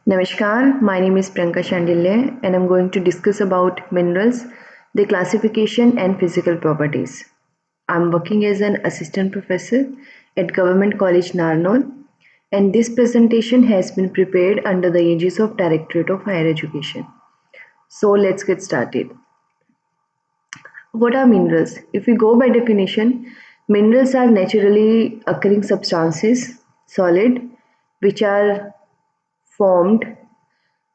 Namaskar, my name is Priyanka Shandilya and I'm going to discuss about minerals, their classification and physical properties. I'm working as an assistant professor at Government College Narnaul and this presentation has been prepared under the aegis of Directorate of Higher Education. So let's get started. What are minerals? If we go by definition, minerals are naturally occurring substances, solid, which are formed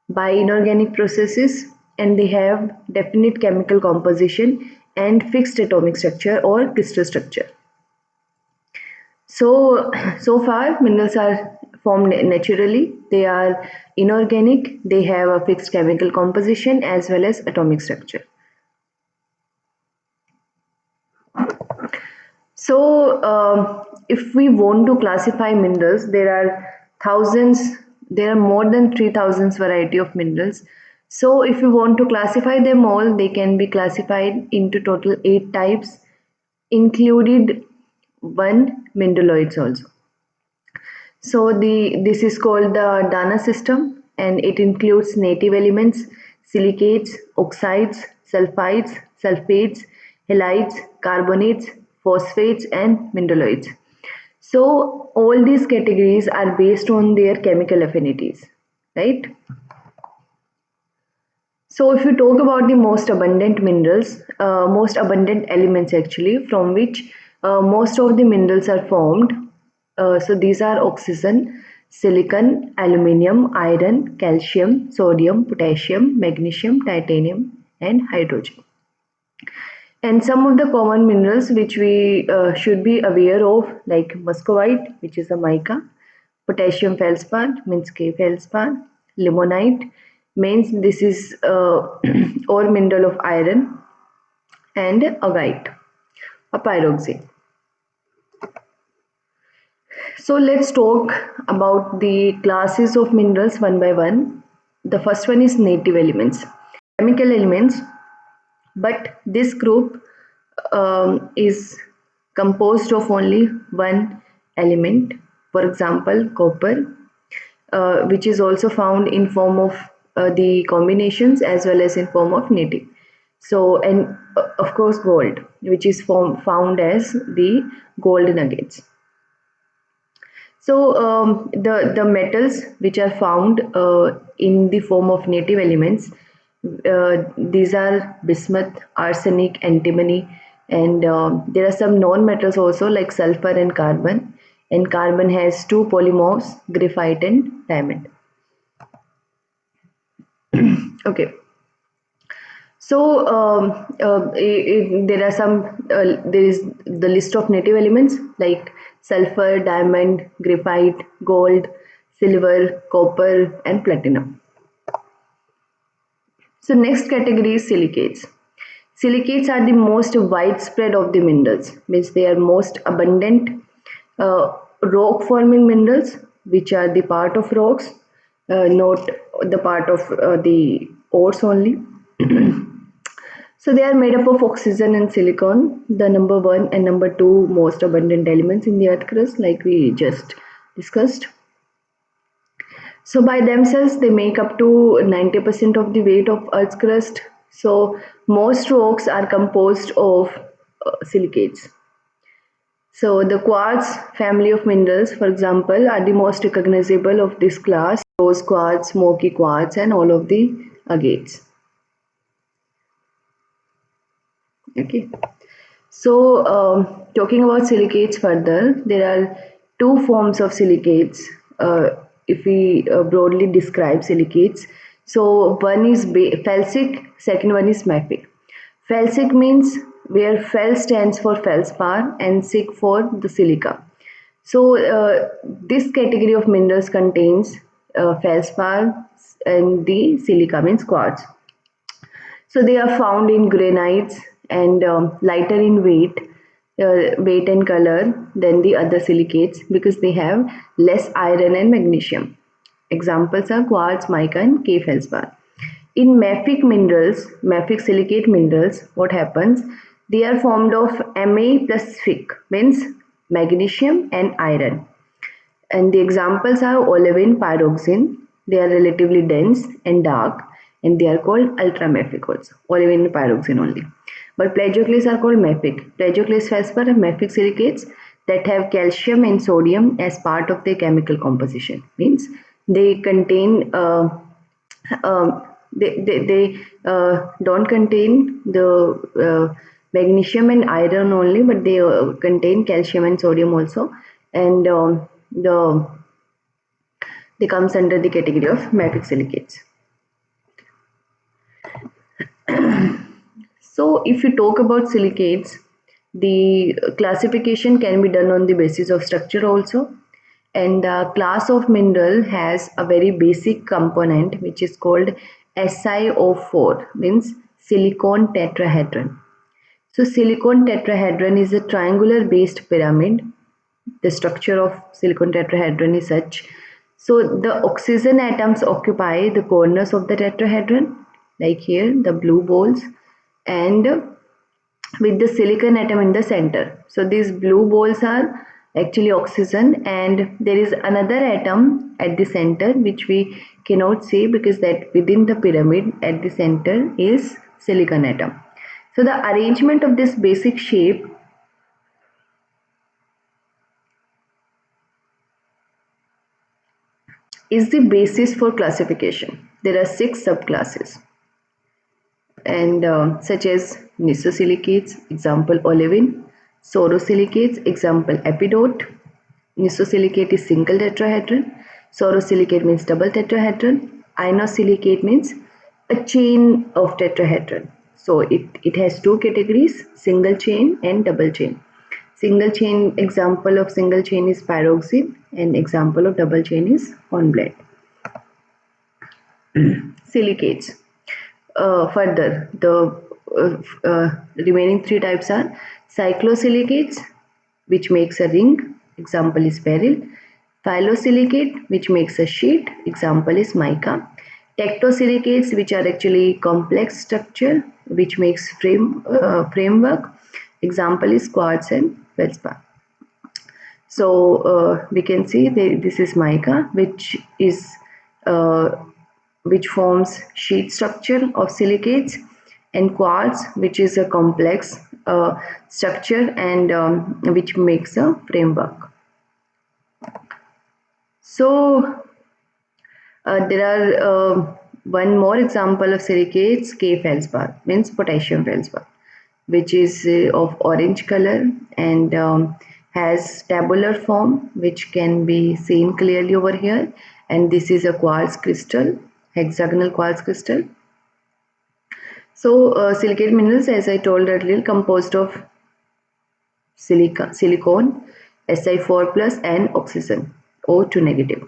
by inorganic processes and they have definite chemical composition and fixed atomic structure or crystal structure. So far minerals are formed naturally, they are inorganic, they have a fixed chemical composition as well as atomic structure. If we want to classify minerals, there are thousands, there are more than 3,000 variety of minerals. So, if you want to classify them all, they can be classified into total 8 types, included one mineraloids also. So, this is called the Dana system, and it includes native elements, silicates, oxides, sulfides, sulfates, halides, carbonates, phosphates, and mineraloids. So all these categories are based on their chemical affinities, right? So if you talk about the most abundant minerals, most abundant elements actually from which most of the minerals are formed. So these are oxygen, silicon, aluminium, iron, calcium, sodium, potassium, magnesium, titanium, and hydrogen. And some of the common minerals which we should be aware of, like muscovite, which is a mica, potassium feldspar, means K feldspar, limonite, means this is ore mineral of iron, and agate, a pyroxene. So let's talk about the classes of minerals one by one. The first one is native elements, chemical elements, but this group is composed of only one element, for example copper, which is also found in form of the combinations as well as in form of native. So and of course gold, which is found as the gold nuggets. So the metals which are found in the form of native elements, these are bismuth, arsenic, antimony, and there are some non-metals also like sulfur and carbon. And carbon has two polymorphs, graphite and diamond. Okay. So there are some. There is the list of native elements like sulfur, diamond, graphite, gold, silver, copper, and platinum. So next category is silicates. Silicates are the most widespread of the minerals, means they are most abundant rock forming minerals, which are the part of rocks, not the part of the ores only. So they are made up of oxygen and silicon, the number one and number two most abundant elements in the earth crust, like we just discussed. So by themselves, they make up to 90% of the weight of Earth's crust. So most rocks are composed of silicates. So the quartz family of minerals, for example, are the most recognizable of this class. Rose quartz, smoky quartz, and all of the agates. Okay. So talking about silicates further, there are two forms of silicates. If we broadly describe silicates, so one is felsic, second one is mafic. Felsic means where fel stands for feldspar and sic for the silica. So this category of minerals contains feldspar and the silica means quartz. So they are found in granites and lighter in weight and color than the other silicates because they have less iron and magnesium. Examples are quartz, mica, and K feldspar. In mafic minerals, mafic silicate minerals, what happens? They are formed of Ma plus Fic, means magnesium and iron. And the examples are olivine pyroxene, They are relatively dense and dark, and they are called ultramafic also, olivine and pyroxene only. But plagioclase are called mafic. Plagioclase felspar are mafic silicates that have calcium and sodium as part of their chemical composition. Means they contain they don't contain the magnesium and iron only, but they contain calcium and sodium also, and they comes under the category of mafic silicates. So if you talk about silicates, the classification can be done on the basis of structure also. And the class of mineral has a very basic component which is called SiO4, means silicon tetrahedron. So silicon tetrahedron is a triangular based pyramid. The structure of silicon tetrahedron is such. So the oxygen atoms occupy the corners of the tetrahedron, like here the blue balls, and with the silicon atom in the center. So these blue balls are actually oxygen, and there is another atom at the center which we cannot see because that within the pyramid at the center is silicon atom. So the arrangement of this basic shape is the basis for classification. There are 6 subclasses, and such as nisosilicates, example olivine; sorosilicates, example epidote; nisosilicate is single tetrahedron; sorosilicate means double tetrahedron; inosilicate means a chain of tetrahedron. So it has 2 categories: single chain and double chain. Single chain, example of single chain is pyroxene, and example of double chain is hornblende. Silicates. Further, the remaining 3 types are cyclosilicates, which makes a ring, example is beryl; phyllosilicate, which makes a sheet, example is mica; tectosilicates, which are actually complex structure, which makes framework, example is quartz and feldspar. So we can see this is mica, uh, which forms sheet structure of silicates, and quartz, which is a complex structure and which makes a framework. So there are one more example of silicates, K feldspar, means potassium feldspar, which is of orange color and has tabular form, which can be seen clearly over here. And this is a quartz crystal, hexagonal quartz crystal. So silicate minerals, as I told earlier, composed of silicon, Si4 plus, and oxygen, O2 negative,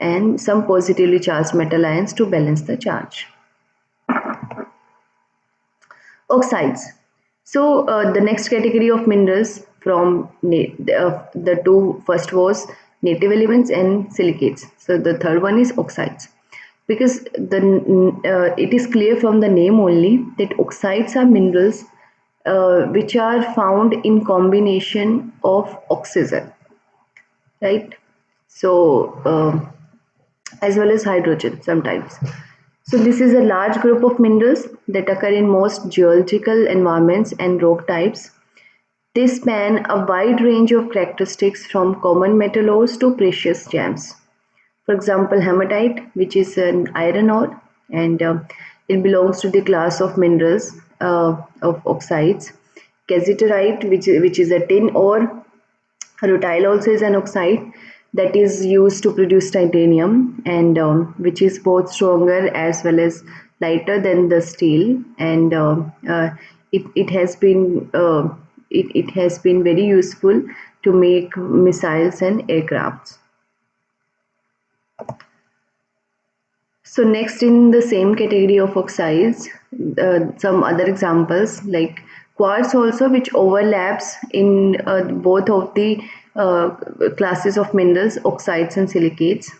and some positively charged metal ions to balance the charge. Oxides. So the next category of minerals from the 2 first was native elements and silicates. So the third one is oxides, because it is clear from the name only that oxides are minerals which are found in combination of oxygen, right? So as well as hydrogen sometimes. So this is a large group of minerals that occur in most geological environments and rock types. They span a wide range of characteristics from common metal ores to precious gems. For example, hematite, which is an iron ore, and it belongs to the class of minerals of oxides. Cassiterite, which is a tin ore. Rutile also is an oxide that is used to produce titanium, and which is both stronger as well as lighter than the steel, and it has been it has been very useful to make missiles and aircrafts. So next, in the same category of oxides, some other examples like quartz also, which overlaps in both of the classes of minerals, oxides and silicates,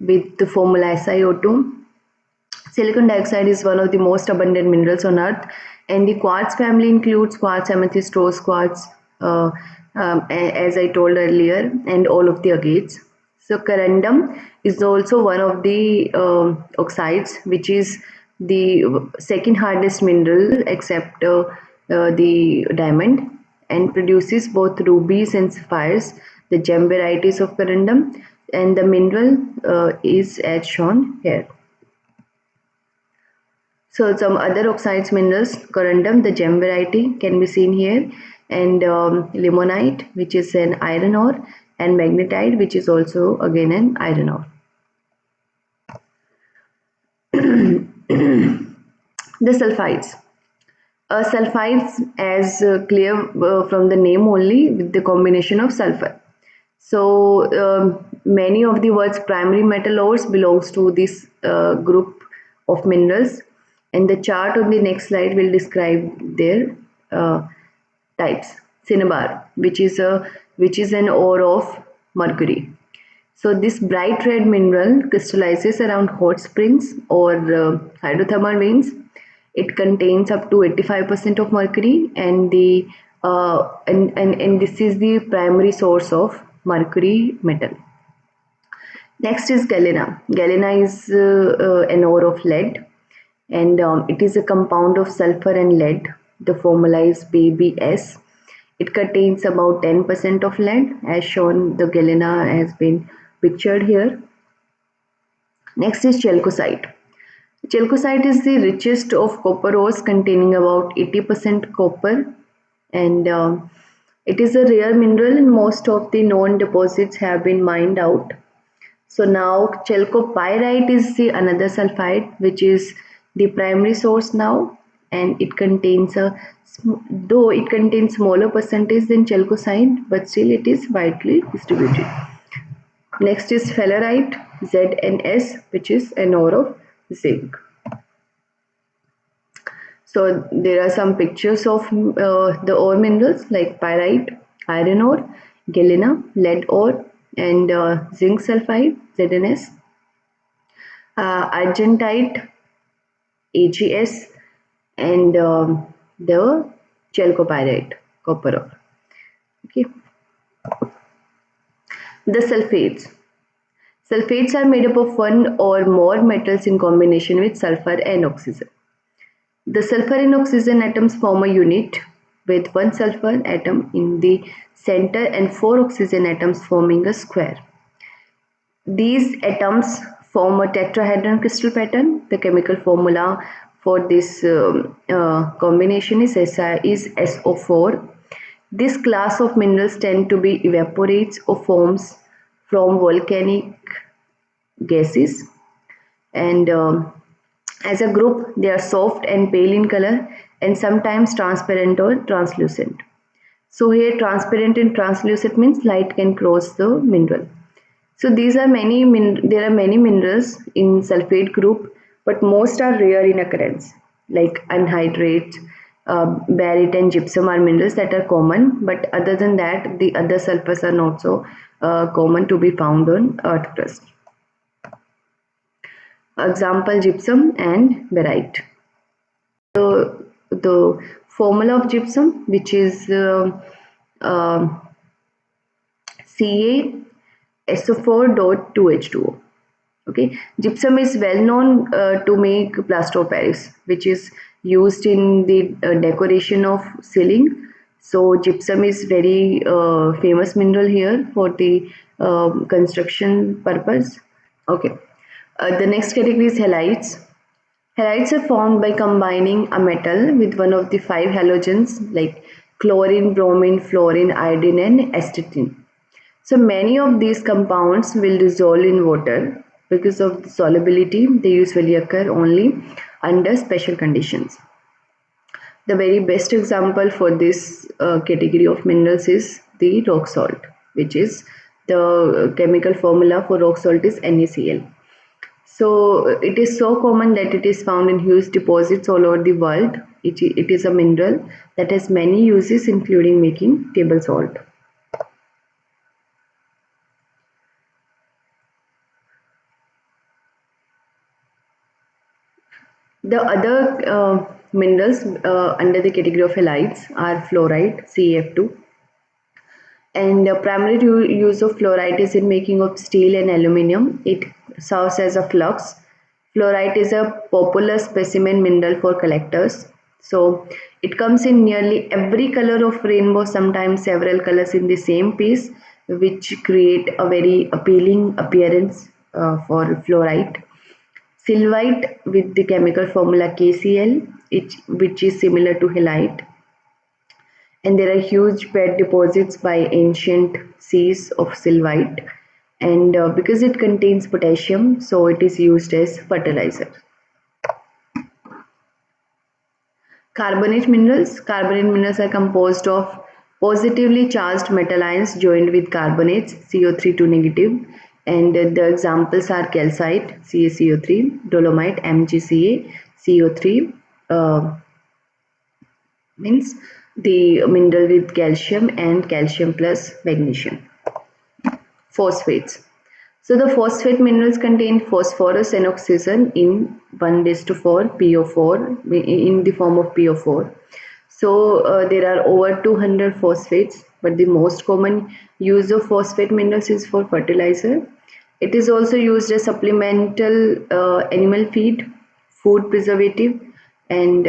with the formula SiO2. Silicon dioxide is one of the most abundant minerals on earth, and the quartz family includes quartz, amethyst, rose quartz, as I told earlier, and all of the agates. So corundum is also one of the oxides, which is the second hardest mineral except the diamond, and produces both rubies and sapphires, the gem varieties of corundum, and the mineral is as shown here. So some other oxides minerals, corundum, the gem variety can be seen here, and limonite, which is an iron ore, and magnetite, which is also again an iron ore. The sulfides. Sulfides, as clear from the name only, with the combination of sulfur. So many of the words primary metal ores belongs to this group of minerals, and the chart on the next slide will describe their uh, types. Cinnabar, which is an ore of mercury. So this bright red mineral crystallizes around hot springs or hydrothermal veins. It contains up to 85% of mercury, and this is the primary source of mercury metal. Next is galena. Galena is an ore of lead, and it is a compound of sulfur and lead. The formula is BbS. It contains about 10% of lead, as shown. The galena has been pictured here. Next is chalcocite. Chalcocite is the richest of copper ores, containing about 80% copper, and it is a rare mineral, and most of the known deposits have been mined out. So now chalcopyrite is the another sulfide, which is the primary source now, and it contains though it contains smaller percentage than chalcocite, but still it is widely distributed. Next is fellorite, ZnS, which is an ore of zinc. So there are some pictures of the ore minerals like pyrite, iron ore, galena, lead ore, and zinc sulfide, ZnS, argentite, AgS, and the chalcopyrite, copper ore. Okay. The sulfates. Sulfates are made up of one or more metals in combination with sulfur and oxygen. The sulfur and oxygen atoms form a unit with one sulfur atom in the center and four oxygen atoms forming a square. These atoms form a tetrahedron crystal pattern. The chemical formula for this combination is SO4. This class of minerals tend to be evaporates or forms from volcanic gases, and as a group they are soft and pale in color and sometimes transparent or translucent. So here transparent and translucent means light can cross the mineral. So there are many minerals in sulfate group, but most are rare in occurrence, like anhydrite, barite and gypsum are minerals that are common, but other than that the other sulfurs are not so common to be found on earth crust. Example, gypsum and barite. The formula of gypsum, which is uh, CaSO4.2H2O. Okay, gypsum is well known to make plaster of Paris, which is used in the decoration of ceiling. So gypsum is very famous mineral here for the construction purpose. Okay, the next category is halides. Halides are formed by combining a metal with one of the five halogens like chlorine, bromine, fluorine, iodine, and astatine. So many of these compounds will dissolve in water. Because of the solubility, they usually occur only under special conditions. The very best example for this category of minerals is the rock salt, which is the chemical formula for rock salt is NaCl. So it is so common that it is found in huge deposits all over the world. It is a mineral that has many uses, including making table salt. The other minerals under the category of halides are fluoride, CaF2, And the primary use of fluorite is in making of steel and aluminum. It serves as a flux. Fluorite is a popular specimen mineral for collectors. So it comes in nearly every color of rainbow, sometimes several colors in the same piece, which create a very appealing appearance for fluorite. Silvite with the chemical formula KCl, which is similar to halite, and there are huge bed deposits by ancient seas of silvite, and because it contains potassium, so it is used as fertilizer. Carbonate minerals are composed of positively charged metal ions joined with carbonates, CO3 2 negative, and the examples are calcite, CaCO3, dolomite, MgCa, CO3, means the mineral with calcium and calcium plus magnesium. Phosphates. So the phosphate minerals contain phosphorus and oxygen in 1:4 PO4 in the form of PO4. So there are over 200 phosphates, but the most common use of phosphate minerals is for fertilizer. It is also used as supplemental animal feed, food preservative, and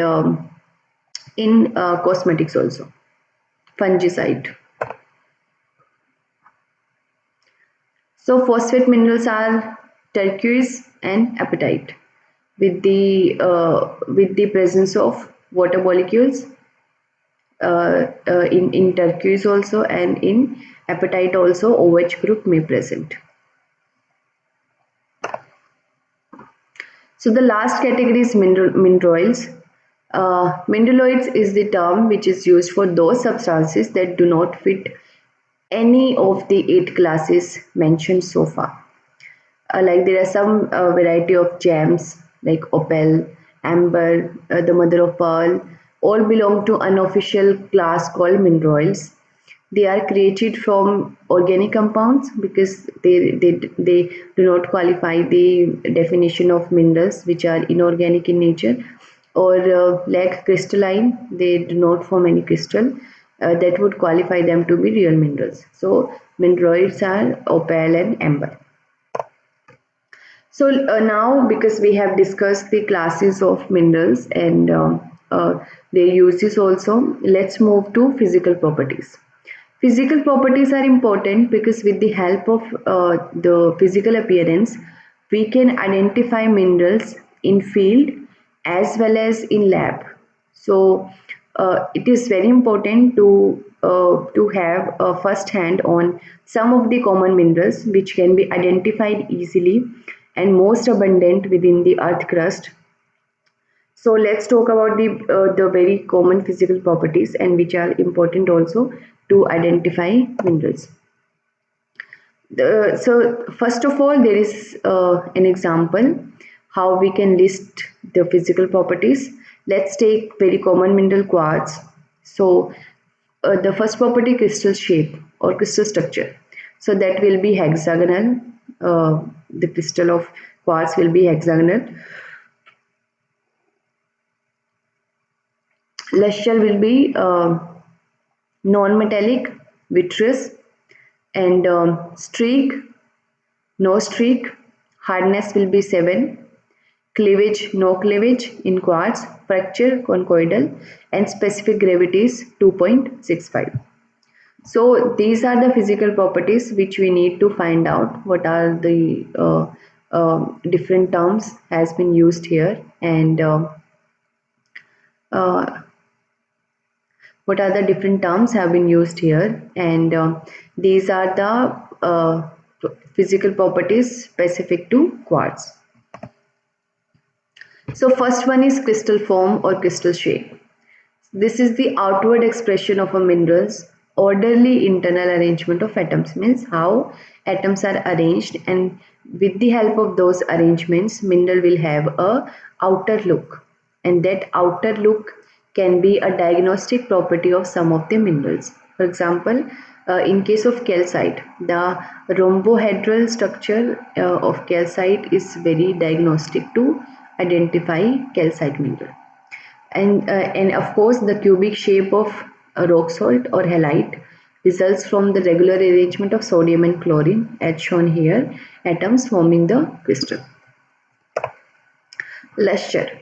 in cosmetics also. Fungicide. So phosphate minerals are turquoise and apatite with the presence of water molecules in turquoise also, and in apatite also OH group may present. So the last category is mineraloids. Mineraloids is the term which is used for those substances that do not fit any of the 8 classes mentioned so far. Like there are some variety of gems like opal, amber, the mother of pearl, all belong to unofficial class called mineraloids. They are created from organic compounds because they do not qualify the definition of minerals which are inorganic in nature, or like crystalline, they do not form any crystal that would qualify them to be real minerals. So mineraloids are opal and amber. So now, because we have discussed the classes of minerals and their uses also, let's move to physical properties. Physical properties are important because with the help of the physical appearance, we can identify minerals in field as well as in lab. So it is very important to have a first hand on some of the common minerals which can be identified easily and most abundant within the earth crust. So let's talk about the very common physical properties and which are important also to identify minerals. So first of all, there is an example how we can list the physical properties. Let's take very common mineral quartz. So the first property, crystal shape or crystal structure. So that will be hexagonal. The crystal of quartz will be hexagonal. Luster will be non-metallic, vitreous, and streak, no streak. Hardness will be 7. Cleavage, no cleavage in quartz. Fracture, conchoidal, and specific gravity is 2.65. So these are the physical properties which we need to find out what are the different terms has been used here, and uh, what are the different terms have been used here, and these are the physical properties specific to quartz. So first one is crystal form or crystal shape. This is the outward expression of a mineral's orderly internal arrangement of atoms, means how atoms are arranged, and with the help of those arrangements mineral will have a outer look, and that outer look can be a diagnostic property of some of the minerals. For example, in case of calcite, the rhombohedral structure of calcite is very diagnostic to identify calcite mineral, and of course the cubic shape of a rock salt or halite results from the regular arrangement of sodium and chlorine, as shown here, atoms forming the crystal. Luster.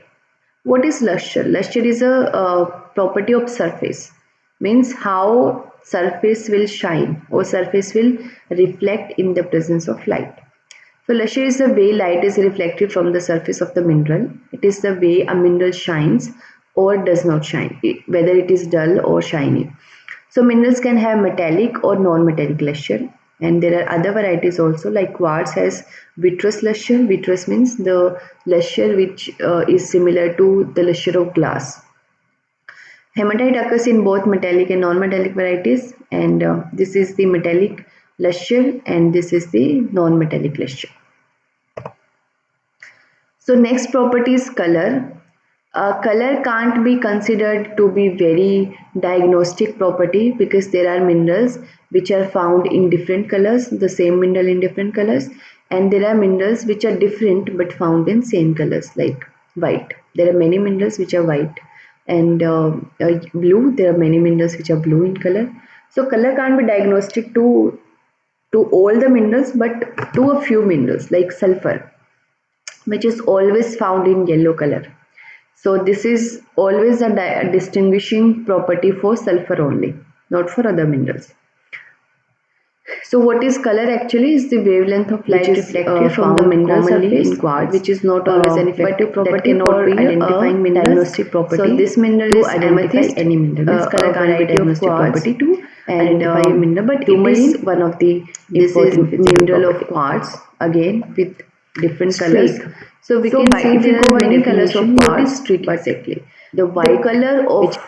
What is luster? Luster is a property of surface, means how surface will shine or surface will reflect in the presence of light. So luster is the way light is reflected from the surface of the mineral. It is the way a mineral shines or does not shine, whether it is dull or shiny. So minerals can have metallic or non-metallic luster, and there are other varieties also, like quartz has vitreous luster. Vitreous means the luster which is similar to the luster of glass. Hematite occurs in both metallic and non-metallic varieties, and this is the metallic luster and this is the non-metallic luster. So next property is color. Color can't be considered to be very diagnostic property because there are minerals which are found in different colors, the same mineral in different colors, and there are minerals which are different but found in same colors, like white. There are many minerals which are white, and blue. There are many minerals which are blue in color. So color can't be diagnostic to all the minerals, but to a few minerals like sulfur, which is always found in yellow color. So this is always a distinguishing property for sulfur only, not for other minerals. So what is color actually is the wavelength of light reflected from the mineral surface in quartz, which is not always an effective property for identifying minerals. Diagnostic property. So this mineral is amethyst, any mineral. Color can't be diagnostic property to identify a mineral, but it is one of the important mineral of quartz, again with different colors. So we can see there are many colors of quartz. What is streak exactly? The white color of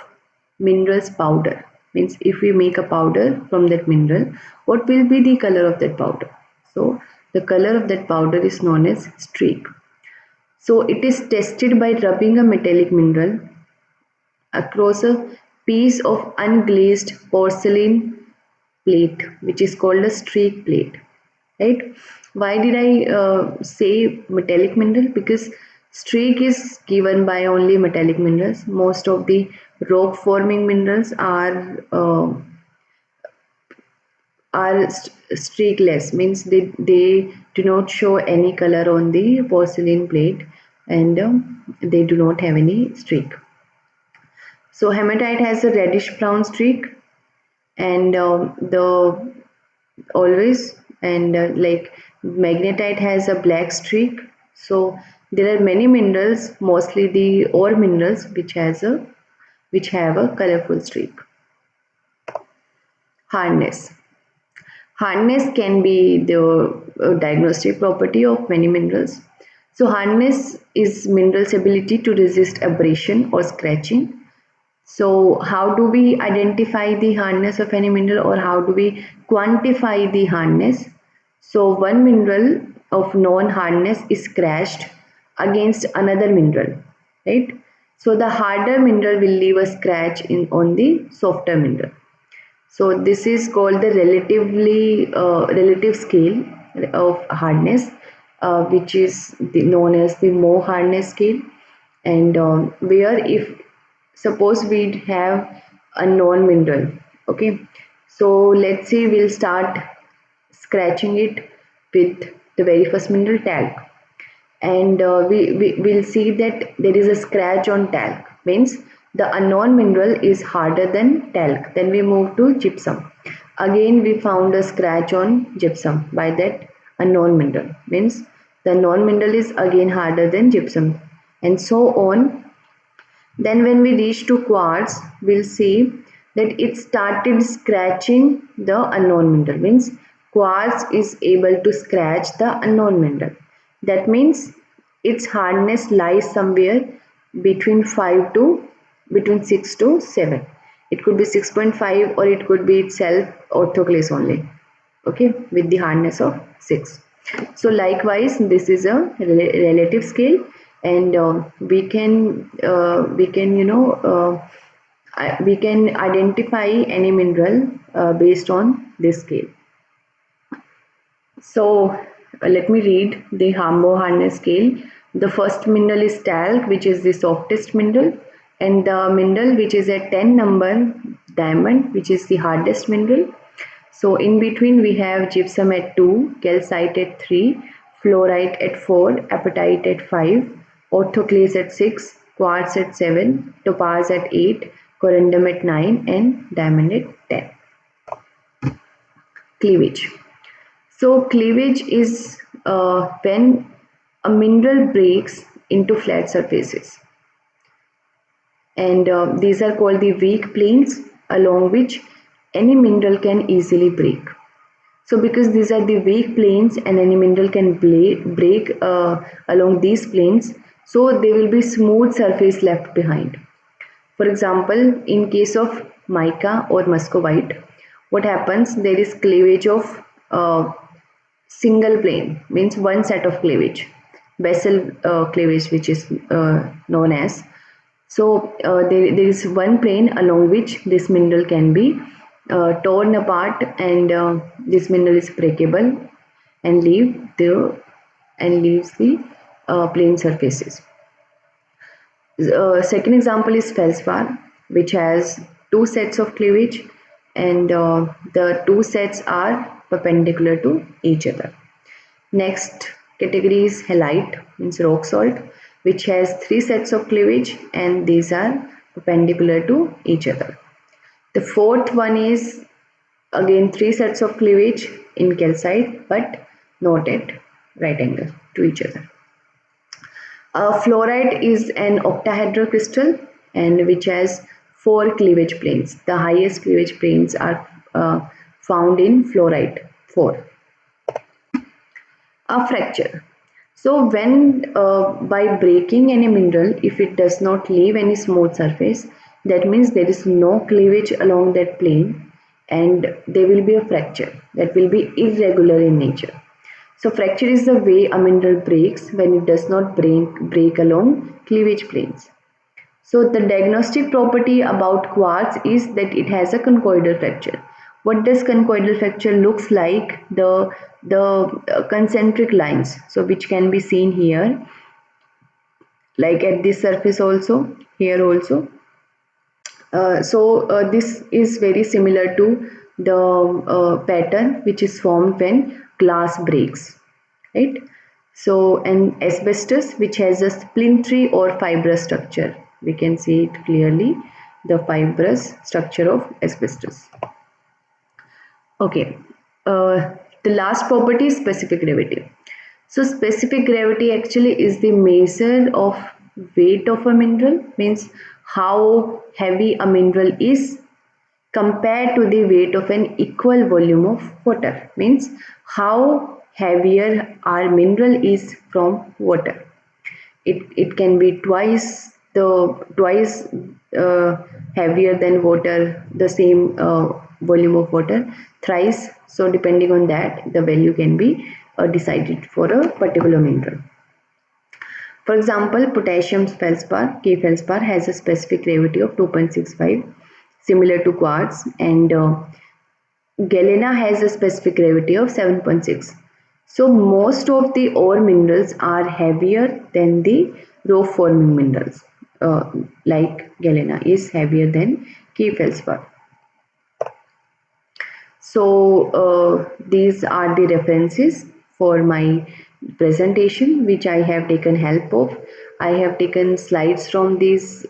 minerals powder, means if we make a powder from that mineral, what will be the color of that powder? So the color of that powder is known as streak. So it is tested by rubbing a metallic mineral across a piece of unglazed porcelain plate, which is called a streak plate, right? Why did I say metallic mineral? Because streak is given by only metallic minerals. Most of the rock forming minerals are streakless, means they do not show any color on the porcelain plate, and they do not have any streak. So hematite has a reddish brown streak, and the always, and like magnetite has a black streak. So there are many minerals, mostly the ore minerals, which have a colorful streak. Hardness. Hardness can be the diagnostic property of many minerals. So hardness is mineral's ability to resist abrasion or scratching. So how do we identify the hardness of any mineral, or how do we quantify the hardness? So one mineral of known hardness is scratched against another mineral, right? So the harder mineral will leave a scratch on the softer mineral. So this is called the relative scale of hardness, which is known as the Mohs hardness scale, and where if suppose we have a known mineral, okay, so let's say we'll start scratching it with the very first mineral, talc, and we will see that there is a scratch on talc, means the unknown mineral is harder than talc. Then we move to gypsum, again we found a scratch on gypsum by that unknown mineral, means the known mineral is again harder than gypsum, and so on. Then when we reach to quartz, we'll see that it started scratching the unknown mineral, means quartz is able to scratch the unknown mineral. That means its hardness lies somewhere between 6 to 7. It could be 6.5, or it could be itself orthoclase only, okay, with the hardness of 6. So likewise, this is a relative scale, and we can we can identify any mineral based on this scale. So let me read the Mohs hardness scale. The first mineral is talc, which is the softest mineral, and the mineral which is at 10 number, diamond, which is the hardest mineral, So in between we have gypsum at 2, calcite at 3, fluorite at 4, apatite at 5, orthoclase at 6, quartz at 7, topaz at 8, corundum at 9 and diamond at 10. Cleavage. So cleavage is when a mineral breaks into flat surfaces, and these are called the weak planes along which any mineral can easily break. So because these are the weak planes and any mineral can break along these planes, so there will be smooth surface left behind. For example, in case of mica or muscovite, what happens, there is cleavage of single plane, means one set of cleavage, basal cleavage, which is known as. So there is one plane along which this mineral can be torn apart, and this mineral is breakable and leaves the plane surfaces. Second example is feldspar, which has two sets of cleavage, and the two sets are perpendicular to each other. Next category is halite, means rock salt, which has three sets of cleavage and these are perpendicular to each other. The fourth one is again three sets of cleavage in calcite but not at right angle to each other. Fluorite is an octahedral crystal and which has four cleavage planes. The highest cleavage planes are found in fluorite, 4. A fracture. So when by breaking any mineral, if it does not leave any smooth surface, that means there is no cleavage along that plane and there will be a fracture that will be irregular in nature. So fracture is the way a mineral breaks when it does not break along cleavage planes. So the diagnostic property about quartz is that it has a conchoidal fracture. What does conchoidal fracture looks like? The concentric lines, so which can be seen here, like at this surface also, here also. This is very similar to the pattern which is formed when glass breaks, right? So an asbestos which has a splintery or fibrous structure, we can see it clearly, the fibrous structure of asbestos. Okay, the last property is specific gravity. So specific gravity actually is the measure of weight of a mineral, means how heavy a mineral is compared to the weight of an equal volume of water, means how heavier our mineral is from water. It can be twice heavier than water, the same volume of water, thrice. So depending on that, the value can be decided for a particular mineral. For example, potassium feldspar, K feldspar, has a specific gravity of 2.65, similar to quartz, and galena has a specific gravity of 7.6. So most of the ore minerals are heavier than the rough forming minerals. Like galena is heavier than K feldspar. So these are the references for my presentation which I have taken help of. I have taken slides from these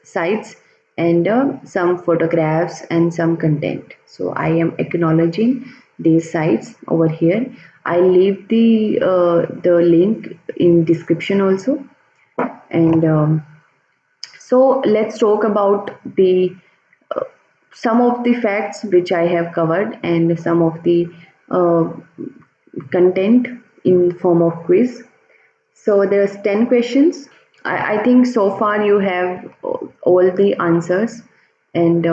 sites and some photographs and some content. So I am acknowledging these sites over here. I leave the link in description also. And so let's talk about the some of the facts which I have covered and some of the uh, content in form of quiz. So there's 10 questions. I think so far you have all the answers, and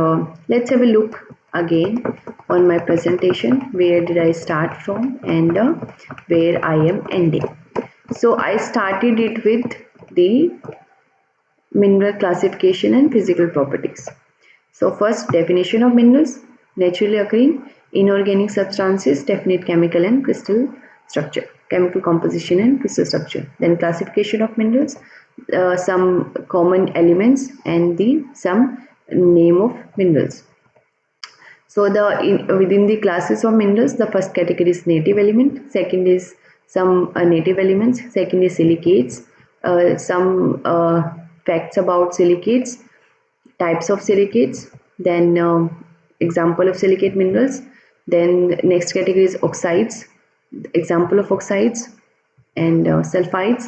let's have a look again on my presentation. Where did I start from and where I am ending. So I started it with the mineral classification and physical properties. So first, definition of minerals: naturally occurring inorganic substances, definite chemical and crystal structure, chemical composition and crystal structure. Then classification of minerals, some common elements and the some name of minerals. So within the classes of minerals, the first category is native element, second is some native elements, second is silicates, some facts about silicates, types of silicates, then example of silicate minerals, then next category is oxides, example of oxides, and sulfides,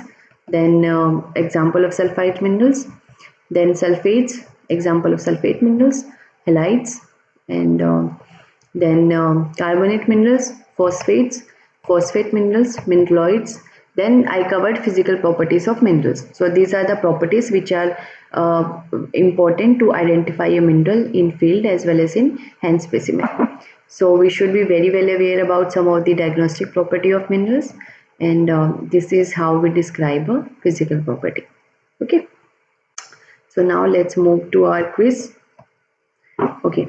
then example of sulfide minerals, then sulfates, example of sulfate minerals, halides, and then carbonate minerals, phosphates, phosphate minerals, mineraloids. Then I covered physical properties of minerals. So these are the properties which are important to identify a mineral in field as well as in hand specimen. So we should be very well aware about some of the diagnostic property of minerals, and this is how we describe a physical property. Okay. So now let's move to our quiz. Okay.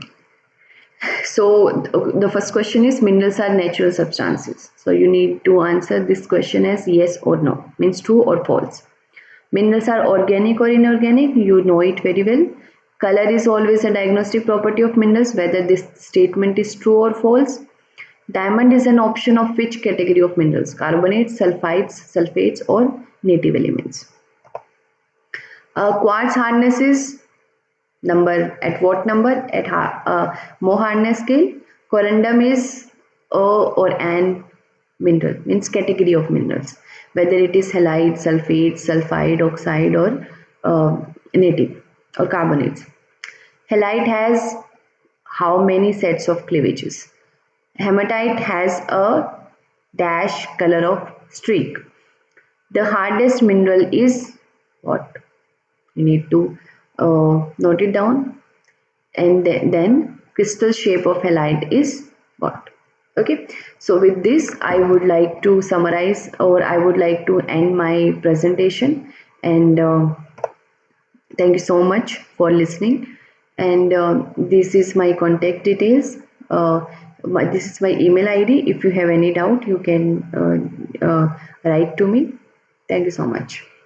So the first question is, minerals are natural substances. So you need to answer this question as yes or no, means true or false. Minerals are organic or inorganic, you know it very well. Color is always a diagnostic property of minerals, whether this statement is true or false. Diamond is an option of which category of minerals? Carbonates, sulfides, sulfates, or native elements. Quartz hardness is number, at what number? At Mohs hardness scale. Corundum is a or an mineral, means category of minerals, whether it is halide, sulfate, sulfide, oxide, or native or carbonates. Halide has how many sets of cleavages? Hematite has a dash color of streak. The hardest mineral is what? You need to note it down. And then crystal shape of halide is what? Okay. So with this, I would like to summarize, or I would like to end my presentation. And thank you so much for listening. And this is my contact details. This is my email ID. If you have any doubt, you can write to me. Thank you so much.